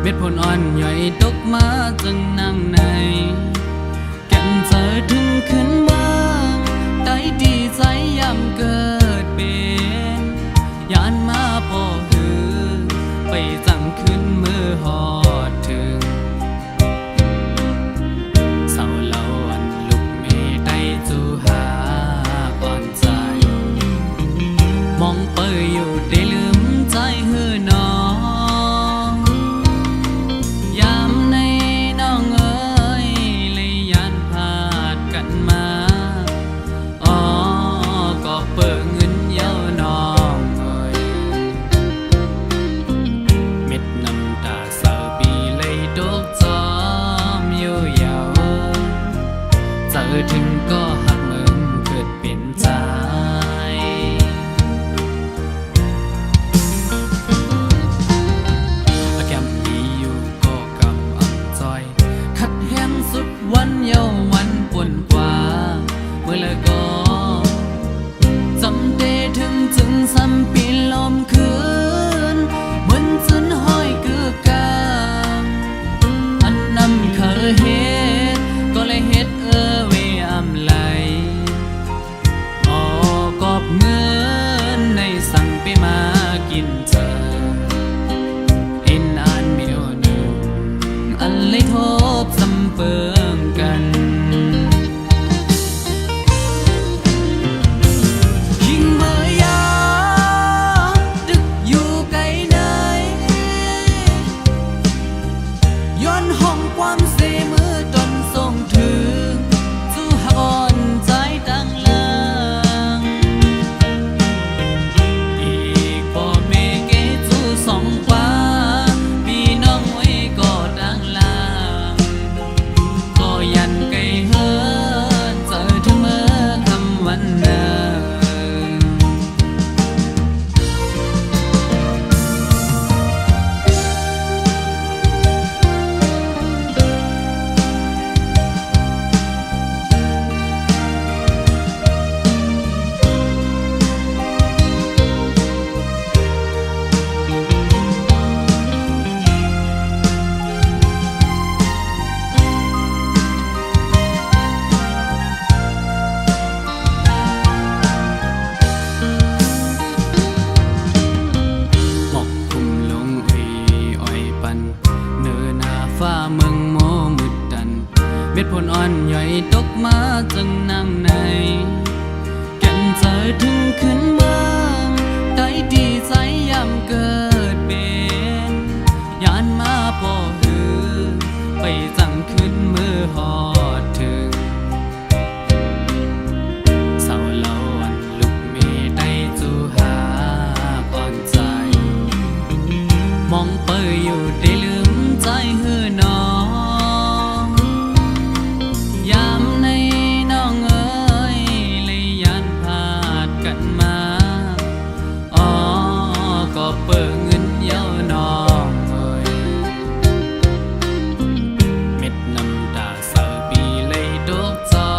ม็ดผลอ่อนย่อยตกมาจึงนั่งในแก่นเจอถึงขึ้นมาได้ดีใจยำเกิดเป็นยานมาพอหือไปจังขึ้นมือหอดถึงเศร้าเล่าอันลุกเมได้จูหาก่อนใจมองเปยอยู่ได้ลืมใจหือน้องยามในน้องเอ๋ยเลยยานพาดกันมาอ๋อก็เปิดเงินเย้าน้องเอ๋ยเม็ดน้ำตาเศร้าปีเลยตกจอมอยู่ยาวเจอถึงก็หักมึงเกิดเป็นใจวันเยาวันป่วนกว่าเมื่อละก็จำเดถึงจึงซ้ำปีลมคืนเหมือนจนห้อยเกือกาอันนำเคยเฮ็ดก็เลยเฮ็ดเวอำไหลออกอบเงินในสั่งไปมากินเธอเอ็นอ่านเมียวหนึ่งอันเลยทบซ้ำเปิงกันยิงเมื่อยาดึกอยู่ไกลไหนย้อนห้องความเสมือตนส่งถึงจู่หอนใจตั้งหลังอีกพ่อแม่เกจู่สองกว่าพี่น้องไว้ก็ตั้งหลังก็ยันไกลเฮินเจอถึงเมื่อคำวันเดิมฟ้าเมืองโมมืดดันเม็ดผลอ่อนย่อยตกมาจึงนั่งในแก่นเจอถึงขึ้นเมืองได้ดีใจยำเกิดเป็นยานมาพอหือไปจังขึ้นมือหอดถึงเศร้าเล่าอันลุกเมได้จูหาก่อนใจมองเปยอยู่ได้ลืมใจหือน้องยามในน้องเอ๋ยเลยยานพาดกันมาอ๋อก็เปิดเงินเย้าน้องเอ๋ยเม็ดน้ำตาเศร้าปีเลยตกจอ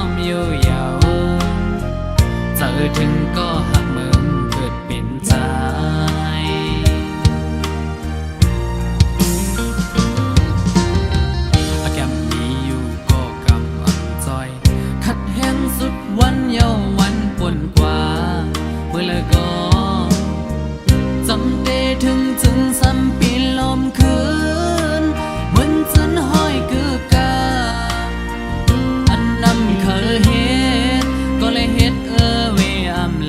มอยู่ยาวเจอถึงก็หักมึงเกิดเป็นใจวันเยาวันป่วนกว่าเมื่อละก็จำเดถึงจึงซ้ำปีลมคืนเหมือนจนห้อยเกือกาอันนำเคยเฮ็ดก็เลยเฮ็ดเวอำ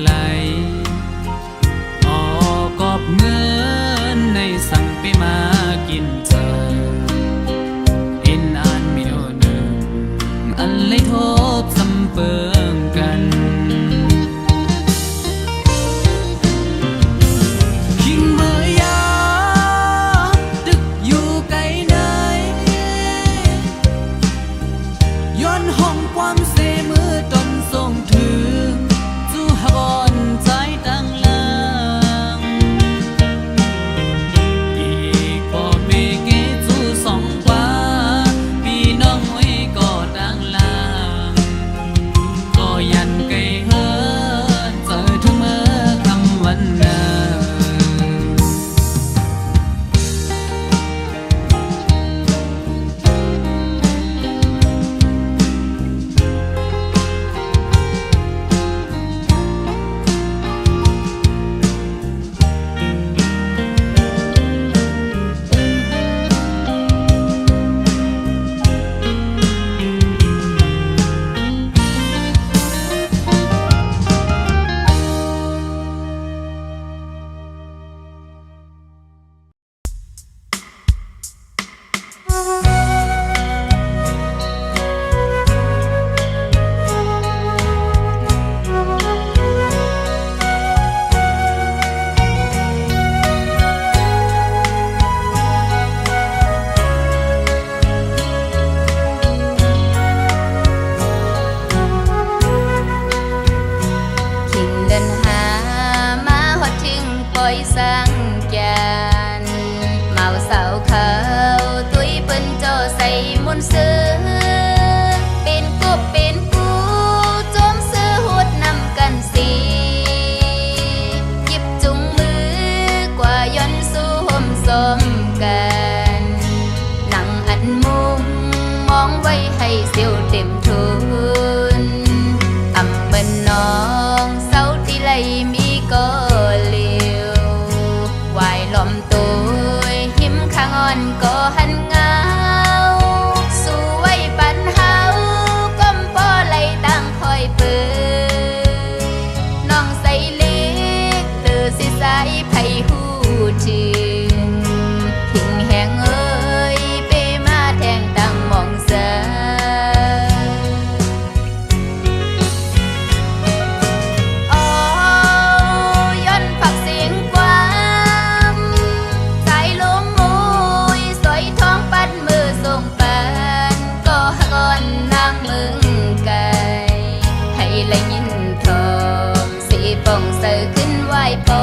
ป่องเสือขึ้นไหวพอ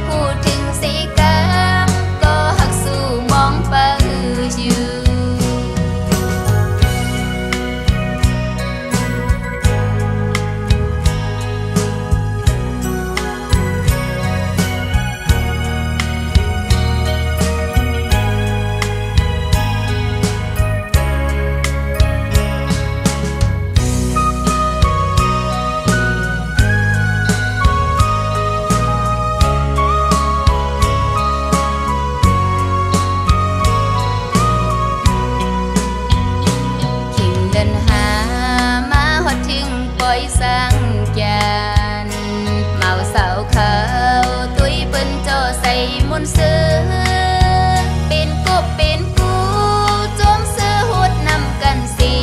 พูดถึงสีกามก็หักสู่มองเปิดอยู่สังยานเมาสาวเขาตุยเปิ้นโจใส่มุนซื้อเป็นกบเป็นกูจมซื้อหุดนำกันสิ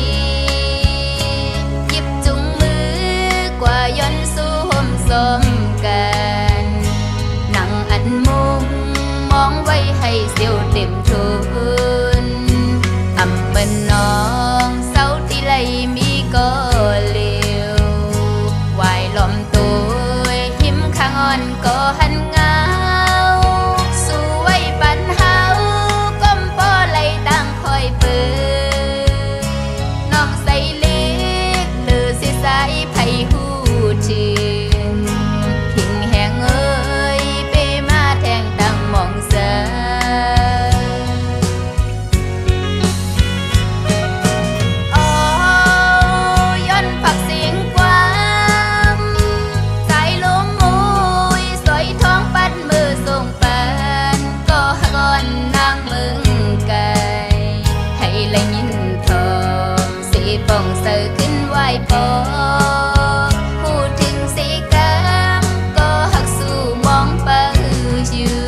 หยิบจุงมือกว่าย้อนสู้ห่มสมกันนั่งอันมุงมองไว้ให้เสียวเต็มทุนอำเบิ่นน้องเศร้าที่ไหลมีก็ลมตัวหิมข้างอ่อนก็หันเงาสู้ไว้ปันเฮาก้มป้อไหลตั้งคอยเปิดน้องใส่เล็กหรือสิสายไผหูชื่นหิงแหงเอ้ยเปมาแทงตั้งมองเสอป่องเสือขึ้นไหวพอพูดถึงสีกามก็หักสู่มองเปิดอยู่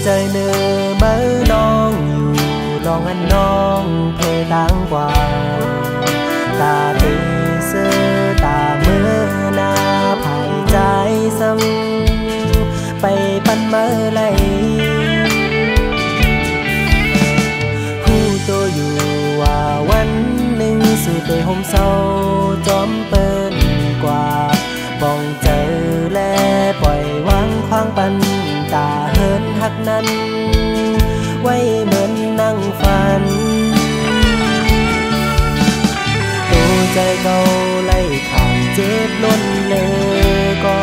ใจเนื้อเมื่อน้องอยู่ลองอันน้องเพดังกว่าตาตีเสื้อตาเมื่อหน้าภายใจซ้ำไปปันเมื่อไรคู่ตัวอยู่ว่าวันหนึ่งสู่ตัวห่มเศร้าจอมเปิ้นกว่าบ้องเจอแลปล่อยวางควางปันตาเฮินหักนั้นไว้เหมือนนั่งฝันตัวใจเก่าไล่ขางเจ็บล้นเลยก็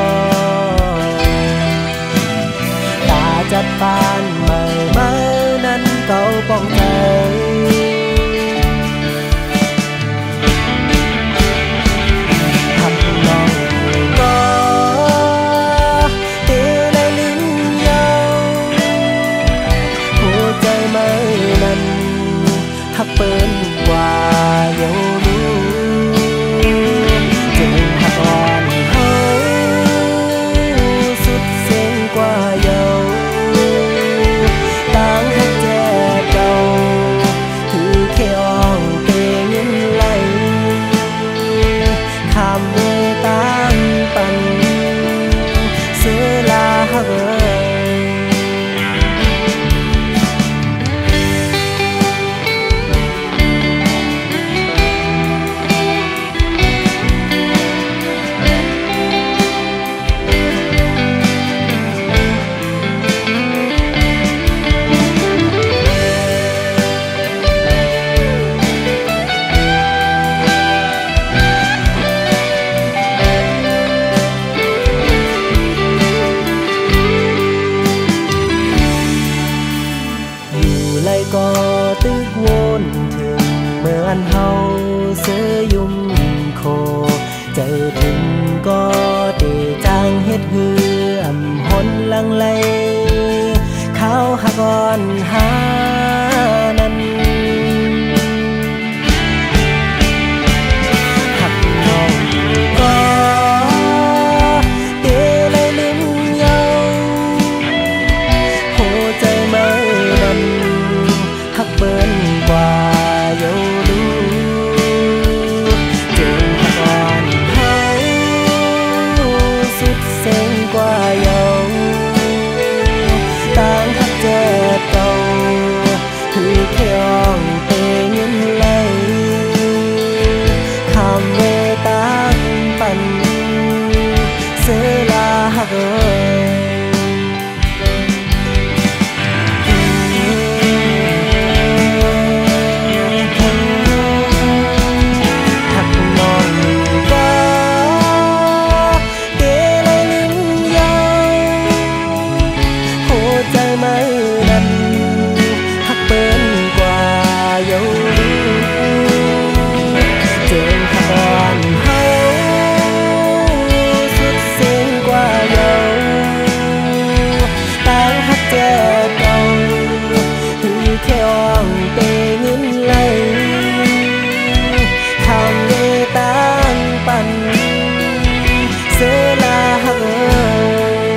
ตาจัดปานเมื่อนั้นเก่าป้องใจหักน้องก็ ฮ็ดเหือมหนลังไหลข้าวหักอ่อนหานั้นหักน้องก็เตเลยลืมยังหัวใจไม่นั้นหักเบิ้นกว่าเยาดูเจึงหักอ่อนเฮาสุดเส้นกว่าเยาต่างหักเจ็บเก่าคือแค่อ้องเตยินไหลคำเวตางปั่นเสียลาหักเอ้ยหักน้องก็เกเลยลืมยังหัวใจไม่นั้นหักเปิ้นกว่าเยาเจงหักอ่อนเฮาสุดเส้นกว่าเยาต่างหักเจ็บเก่าคือแค่อ้องเตเงินไหลทำเวตางปั่นเสียลาหักเอ้ย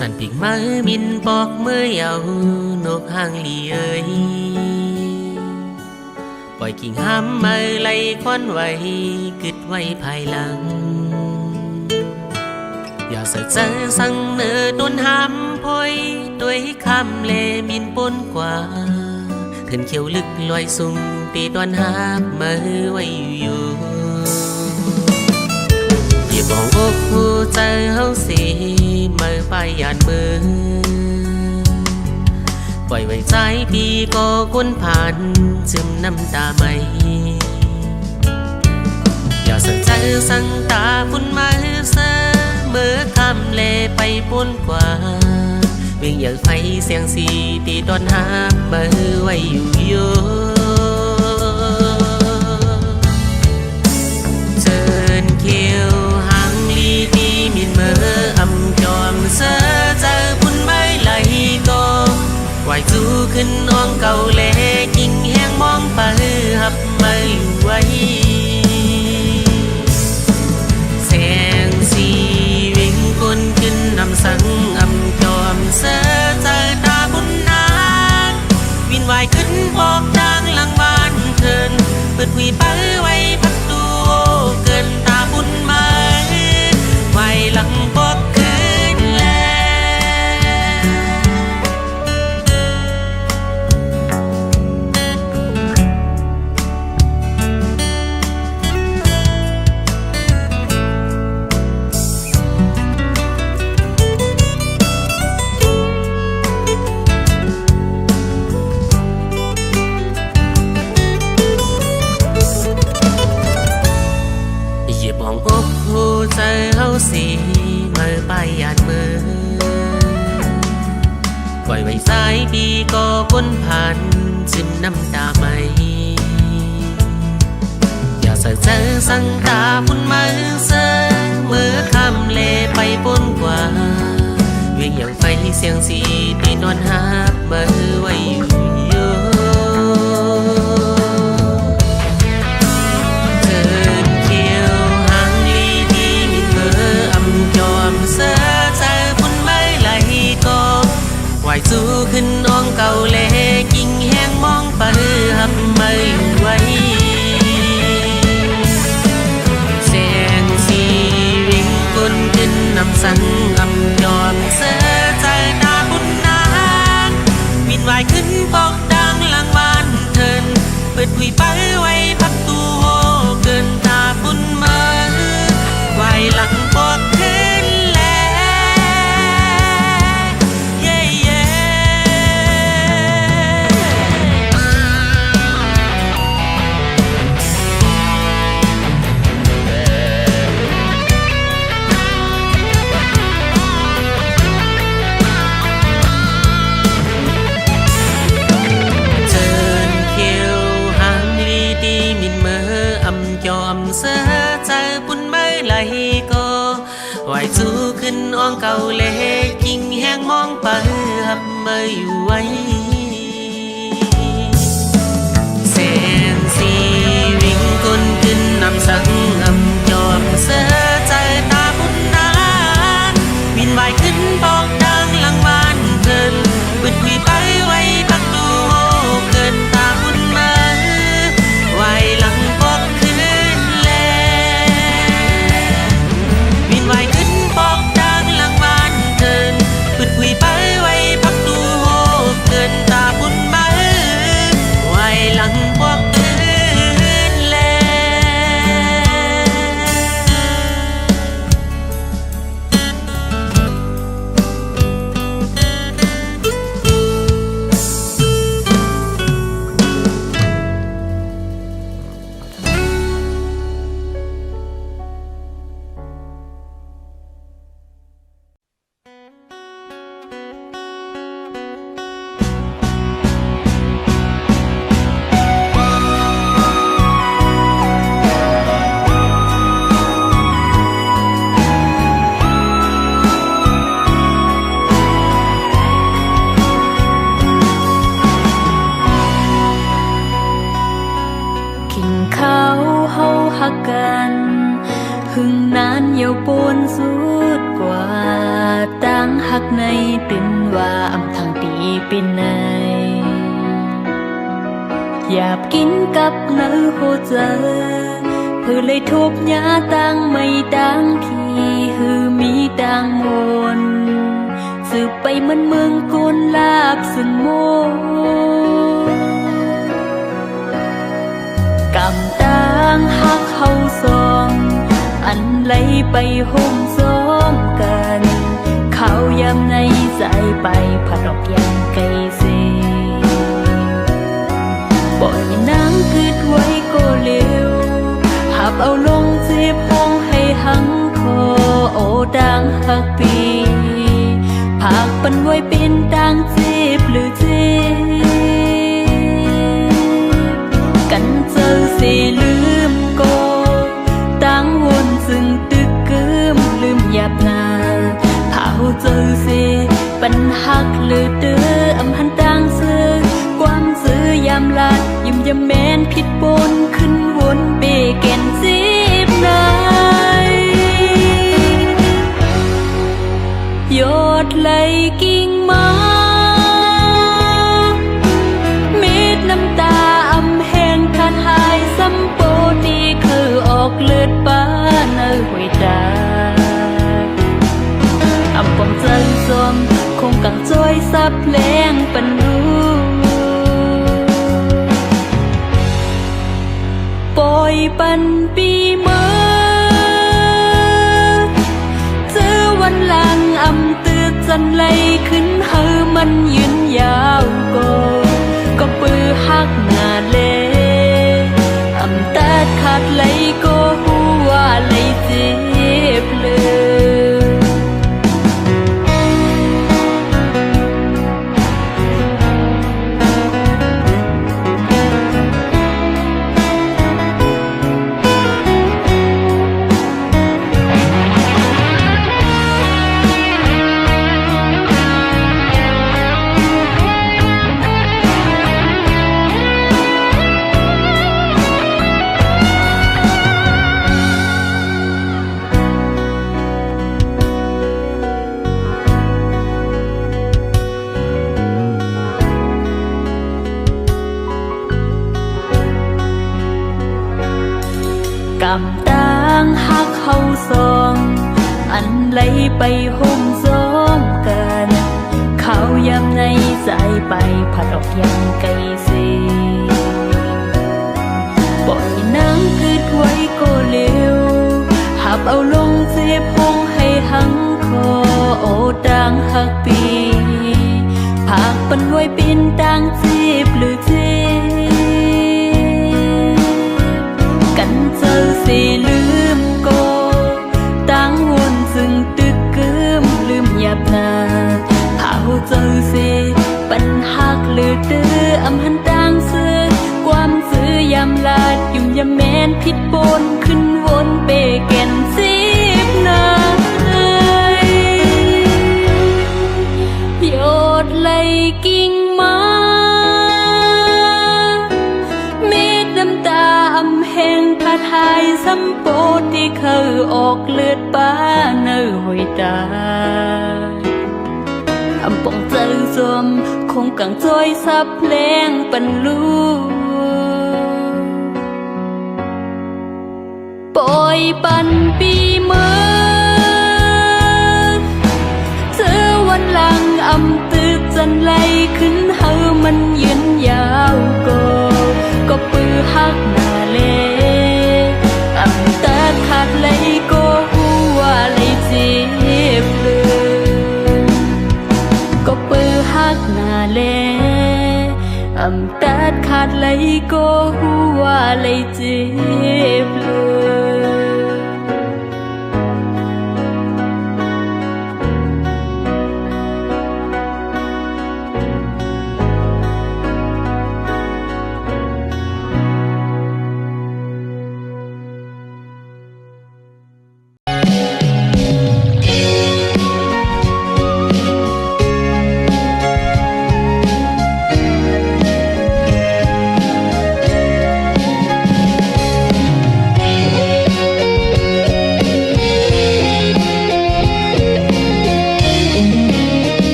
สั่นปีกมือมินปอกมือเอานกหางลีเอ้ยปล่อยกิ่งห้ำมือไหลควันไว้กึดไว้ภายหลังอย่าเสกเสอสั่งเนื้อต้นห้ำพอยด้วยคำเลมินปนกว่าขึ้นเขียวลึกลอยสุ่มตีตอนห้ำมือไว้อยู่อย่าบอกอกหัวใจเฮาสิมือไปหยาดมือปล่อยไว้ใจพี่ก็ก้นผ่านซึมน้ำตาไม่อย่าสั่งใจสั่งตาพุ่นมาเสมือคำเลไปป้นกว่าวิ่งอย่างไฟเสียงสีตีตอนหามือไว้อยู่โยเชิญเขียวหางลีที่มินเมื่ออำจอมเสอเจอพุ่นไม้ไหลกองไหวจูขึ้นน้องเก่าเล่กิ่งแห้งมองไปหับไม่ไหวแสงสีวิ่งคนขึ้นนำสังอำจอมเสอเจอตาบุญนาวินไหวขึ้นบอกดังหลังบ้านเทินเปิดหุยไปไว้พักตัวเกินตาบุญมาไหวหลังบอกคืนแลมองอกหูใจเฮาสิมือไปหยาดมือปล่อยไว้สายปีก็ก้นผ่านซึมน้ำตาไม่อย่าเสกเจอสั่งตาพุ่นมาเสอมือคำเลไปป้นกว่าวิ่งอย่างไฟเสียงสีตีนอนหามือไว้อยู่โยเสอใจพุ่นไม้ไหลก็ไหวจูขึ้นน้องเก่าเล่กิ่งแห้งมองไปหับไม่ไหวแสงสี สังอำยอมเสือใจตาบุญนาวินวายขึ้นปอกดังหลังบ้านเทินเปิดหุยไปไว้พักตูโหเกินตาบุญมาไว้หลังปอกขึ้นแลเย่เย่ยอมเสือเจอปุ่นเมื่อไหลก็ไหวสู้ขึ้นอ่องเก่าเล็กยิ่งแห้งมองไปหับเมื่ออยู่ไว้แสงสีวิ่งคนขึ้นนำสังอำยอมเสือเจอตาปุ่นนาวินวายขึ้นบอกดังหลังบ้านเกินบึดคุยไปไว้ปักดูโหเกินตาปุ่นมาไว้หลังปอกไว้ขึ้นปอกดังหลังบ้านเกินปึดคุยไปไว้พักดูโหเกินตาบุญมาไว้หลังปอกเกินแลหึงนานเยาปนสุดกว่าตั้งหักในเป็นว่าอำทางตีเป็นในอยากกินกับเนื้อโหเจอเพื่อเลยทุบยาตั้งไม่ตั้งที่หือมีตั้งมนสืบไปเหมือนเมืองกุนลาบสึนโมกำตั้งหักเขาซองอันไหลไปห่มซ้อมกันเขายำในใจไปผดอกยังไกลเสบ่อยนางคืดไว้ก็เร็วหับเอาลงเจ็บห้องให้หังคอโอดังหักปีผากปันไว้เป็นดังเจ็บหรือเจ็บกันเจอเสียลืมก็ตั้งวนซึ่งตึกกึมลืมหยาบนาเผาเจอเสปัญหักเลือเดืออำหันต่างเสือความซื้อยามลาดยิ้มยามแมนผิดปนขึ้นวนเบแก่นจีบนายยอดไหลกิ่งไม้เม็ดน้ำตาอำแห้งขาดหายซ้ำโปดีคือออกเลือดป้าเนื้อหวยตาอำปองใจซอมคงกังจ้อยซับแรงปันรู้ปล่อยปันปีเมื่อเจอวันหลังอำเตือจันไหลขึ้นเฮอมันยืนยาวก็ปือหักหน้าเลอำตัดขาดไหลก็หัวไหลเจ็บเลยกำตั้งหักเขาซอง อันไหลไปห่มซ้อมกันข้าวยามในสายไปผัดออกยังไกลเสีปล่อยน้ำคืดไว้ก็เร็วหับเอาลงเสียพงให้หังคอโอต่างหักปีผากปันไว้เป็นต่างจีบหรือเจกันเจอเสียลืมก็ต่างวนซึ่งตึกกึมลืมหยับนาหาเจอเสียปัญหักหรือตื้ออำหันต่างซื้อความซื้อยำลาดยุ่มยำแมนผิดปนขึ้นวนเปแก่นสิบนาโยดไหลกิ่งมาเม็ดน้ำตาอำแห้งผาทายสัมโปที่เคยออกเลือดป้าเนื้อหอยตาอำปองใจสมคงกังจอยซับแรงปันลูปล่อยปันปีเมื่อเจอวันหลังอำตึกจันไหลขึ้นเฮามันยืนยาวก็ปือหักหน้าเลอำตัดขาดไหลก็หัวไหลเจ็บเลยก็ปือหักหน้าเลอำตัดขาดไหลก็หัวไหลเจ็บเลย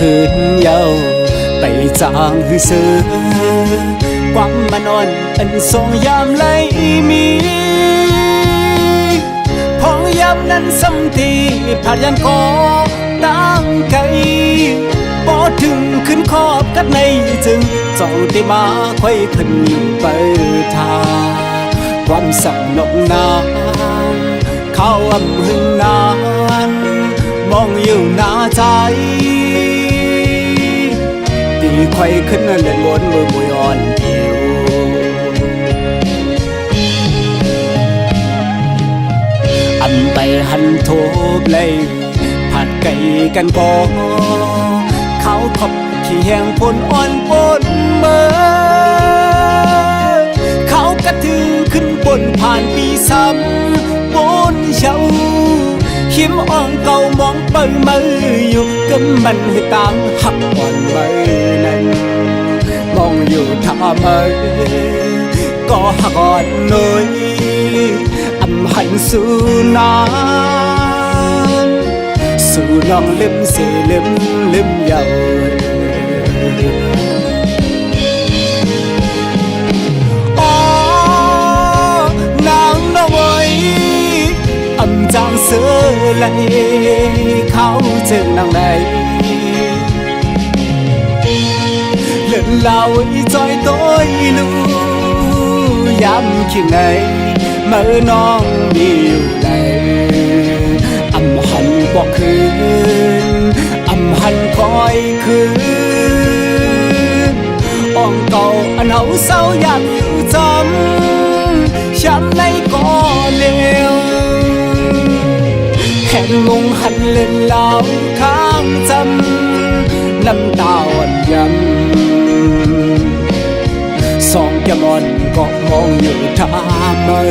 คืนเยาไปจางหือซื้อความมันอ่อนอันทรงยามไหลมีพองยามนั้นซ้ำทีผ่านยันคอตั้งไกลพอถึงขึ้นขอบกับในจึงเจ้าได้มาค่อยขึ้นไปทาความสับนกนาเข้าอำหึงนานมองอยู่หน้าใจตีไข่ขึ้นเล่นบนมือมวยอ่อนเดียวอันไปหันโทบเลยผัดไก่กันกอเขาขบขี้แห้งปนอ่อนปนเมื่อเขากระถึงขึ้นบนผ่านปีซ้ำบนเช้าหิมอ่องเก่ามองเปิดมืออยู่กำมันให้ตามหักอ่อนมือนั้นมองอยู่ท่ามือก็หักอ่อนหน่อยอำหันสู่นานสู่น้องลืมเสียลืมเยาอำจางเสือไหลเขาเจอนางใดเลื่อนเล่าอีจอยต้อยลูย้ำคิดไงเมื่อน้องมีอยู่ไหนอำหันบอกคืนอำหันคอยคืนอ่องเก่าอันเฮาเศร้าอยากอยู่จำช้ำในก็เลวแห่งงงหันเล่นเล่าข้างจำน้ำตาอ่อนยำสองยามอนก็มองอยู่ท่ามือ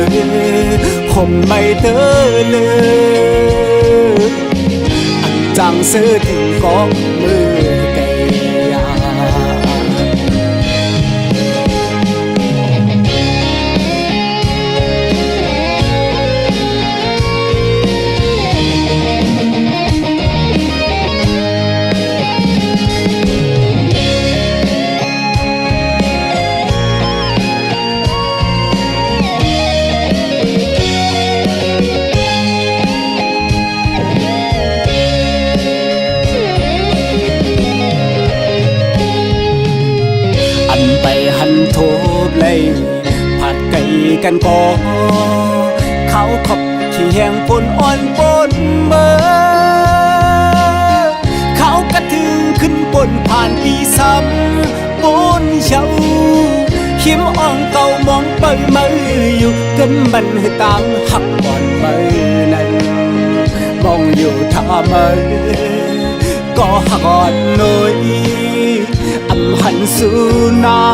คงไม่เตือนเลยอันจังซื้อถึงก็มือแก่ยา กันก่อเขาขอบที่แห่งปนอ่อนปนเมื่อเขากระถึงขึ้นบนผ่านปีซ้ำปนเช้าหิมอ่องเก่ามองไปมืออยู่กันมันให้ตามหักบอนมือนั้นมองอยู่ท่ามือก็หักอ่อนหน่อยอำหันสู่น้ำ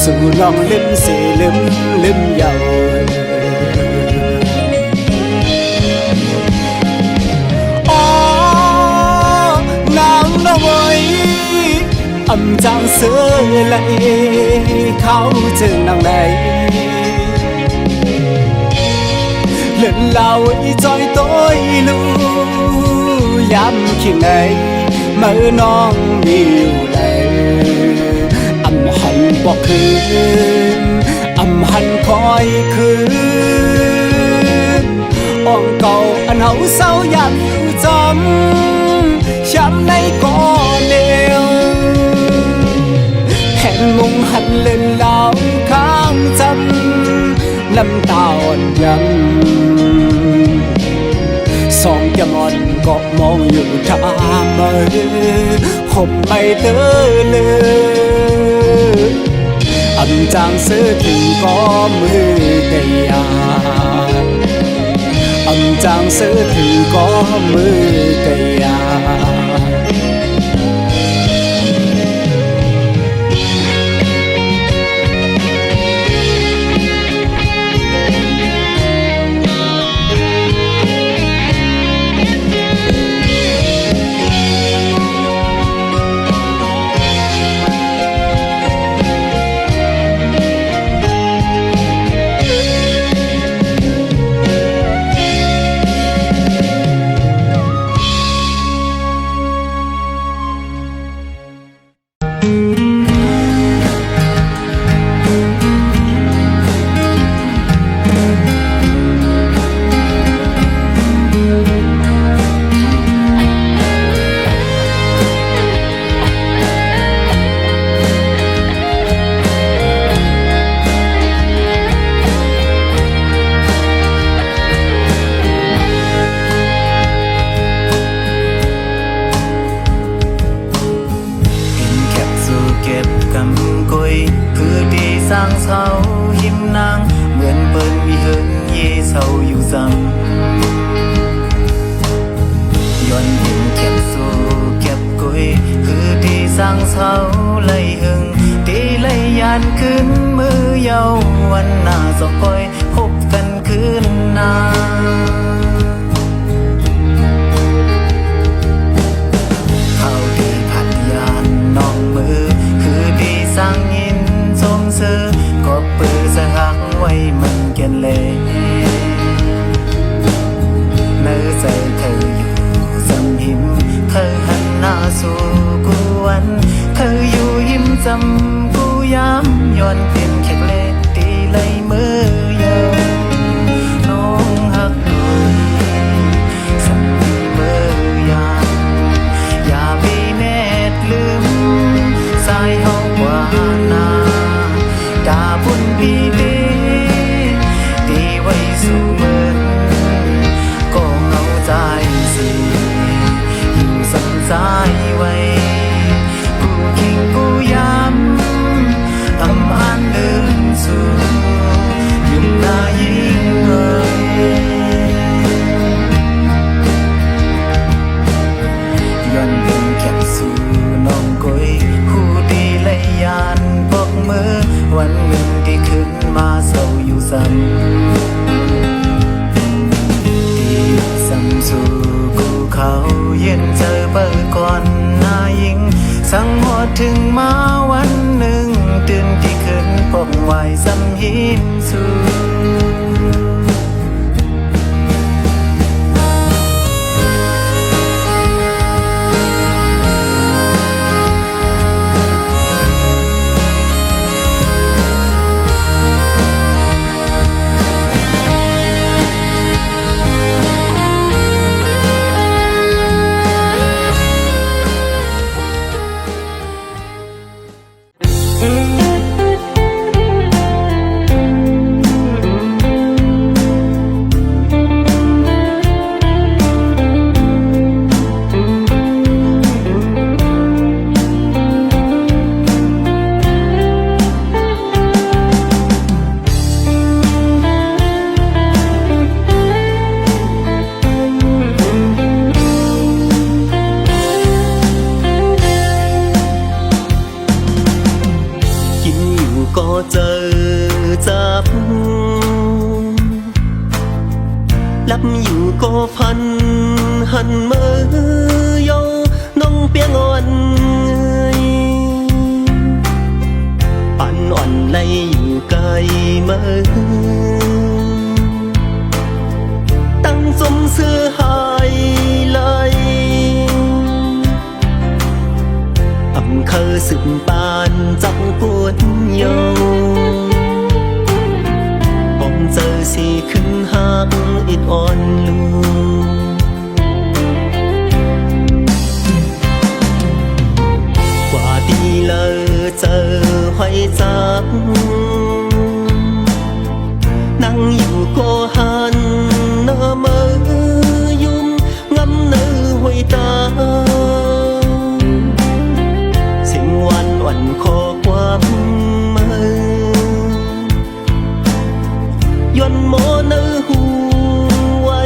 สู่น้องลืมสิลืมเยาอ๋อนางน้อยอำจางเสือไหลเขาจึงนางไหนเล่นเหล่าอีจอยต้อยลูย้ำขี้ไหนเมื่อน้องมีอยู่เลยอำหันบอกคืนอำหันคอยคืนอ่องเก่าอันเฮาเศร้าอยากอยู่จำช้ำในก่อเดียวแห่งมุงหันเล่นเหล่าข้างจำน้ำตาอ่อนยังสองแก้มอ่อนก็มองอยู่ท่ามือผมไม่เตือนเลยอำจางเสือถึงก็มือกะยาอำจางเสือถึงก็มือกะยาถึงมาวันหนึ่งตื่นที่ขึ้นปกไว้ซ้ำหินสู่ เจอจับลับอยู่ก็พันหันมือยงน้องเปียงอ่อนปันอ่อนไหลอยู่ไกลมือตั้งสมเสื้อหายไหลอำเคอสึกปานจังปวดโยผมเจอสีขึ้นหักอิดอ่อนลูกว่าดีเลยเจอหอยจับนั่งอยู่ก็หันหน้ามือยุ่มงำเนื้อหอยตาสิ่งวันวันขอความมือย่อนโมเนื้อหูไว้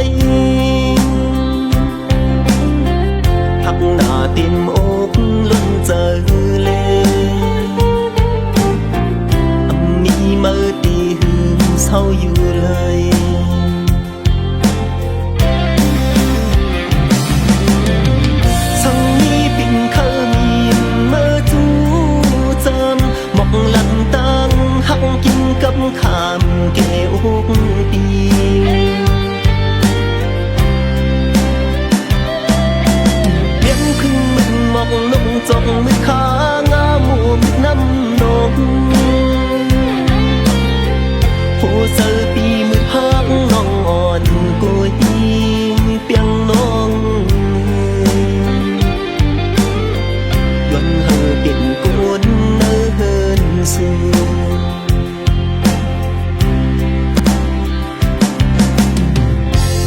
ทักหน้าเต็มอกล้นเจอมีมือตีหืมเศร้าอยู่เลยสังนี้ปิ่นเคยมีมือจูจำหมอกหลังตั้งหักกินกับขามเกอกปีเลี้ยงพึ่งมึงหมอกลงจงมือขางาหมูมน้ำนมผู้เจอปีมือพักน้องอ่อนกุยเปียงน้องย้อนเฮอเป็นกุนเนื้อเฮินสู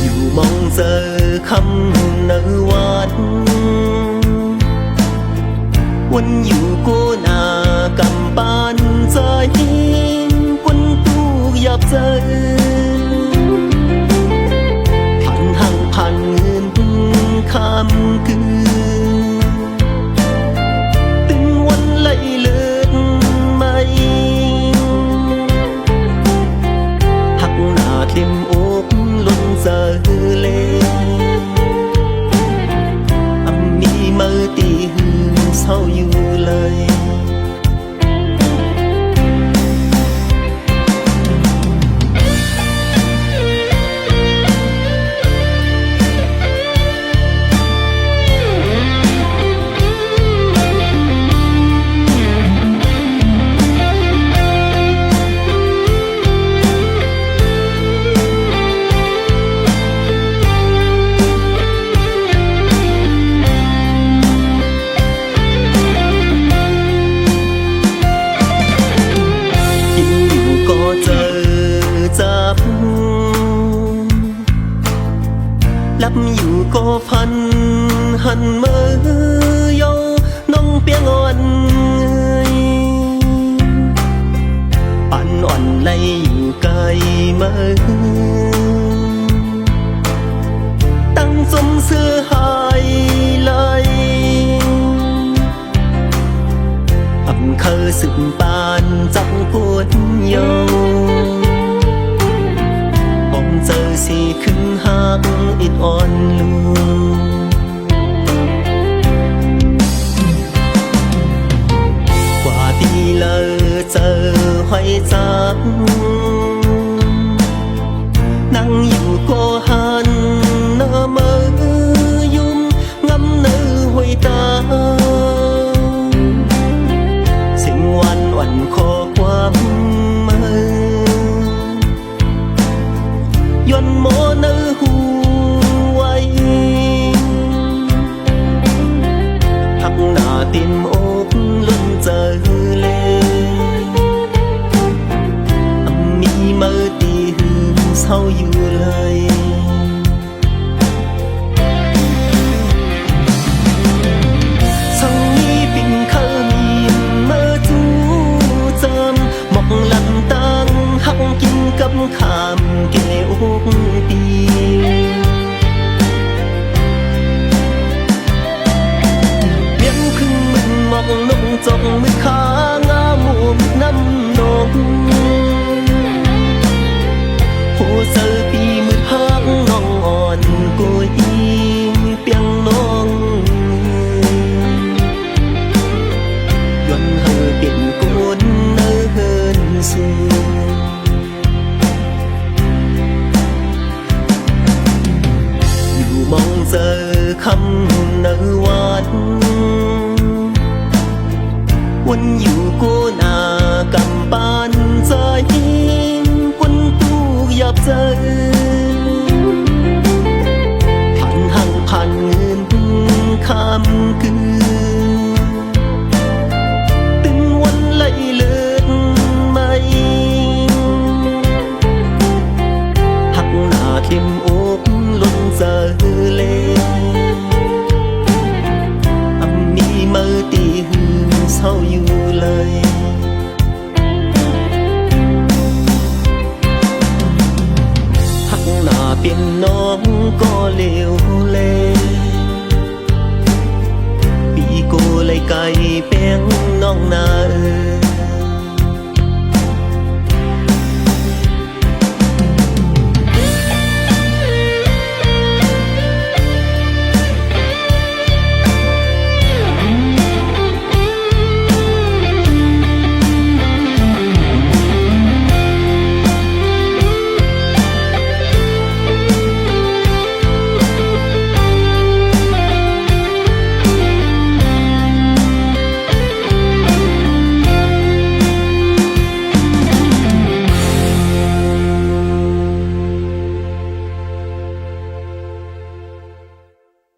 อยู่มองเจอคำเนื้อวันวันอยู่กูหน้ากำปานใจอยากเจอผ่านห่างผ่านเงินคำคืนตึงวันไหลเลือดไม่หักหน้าเต็มอกล้นเจอเลยมีมือตีหืมเศร้าอยู่เลยลับอยู่ก็พันหันมือยงน้องเปียงอ่อนปันอ่อนไหลอยู่ไกลมือตั้งสมเสื้อหายไหลอำเคอสึกปานจังปวดโยเจอสีขึ้นหักอิดอ่อนลูกว่าดีเลยเจอหอยจับนั่งอยู่ก็หันหน้ามือยุ่มงำเนื้อหอยตาสิ่งวันวันขอความย้อนโมเนื้อหูไว้หักหน้าเต็มอกล้นเจอเลยมีมือตีหืมเศร้าอยู่เลยสังนี้ปิ่นเคยมีมือจูจำหมอกหลังตั้งหักกินกับขามเกอกปีเลี้ยงพึ่งมึงหมอกลงจงมือขางาหมูน้ำนม quânอยู่cô nà cầm bàn rơi quân tu dập rơiผ่านหังผ่านเงินข้ามคืนตึงวันไหลเลือดไม่หักหน้าเข้มอกล้นเจอเลอำมีมือตีหือเศร้าอยู่เลยหักหน้าเป็นน้องก็เลวเลปีโกเลยไก่แป้งน้องนา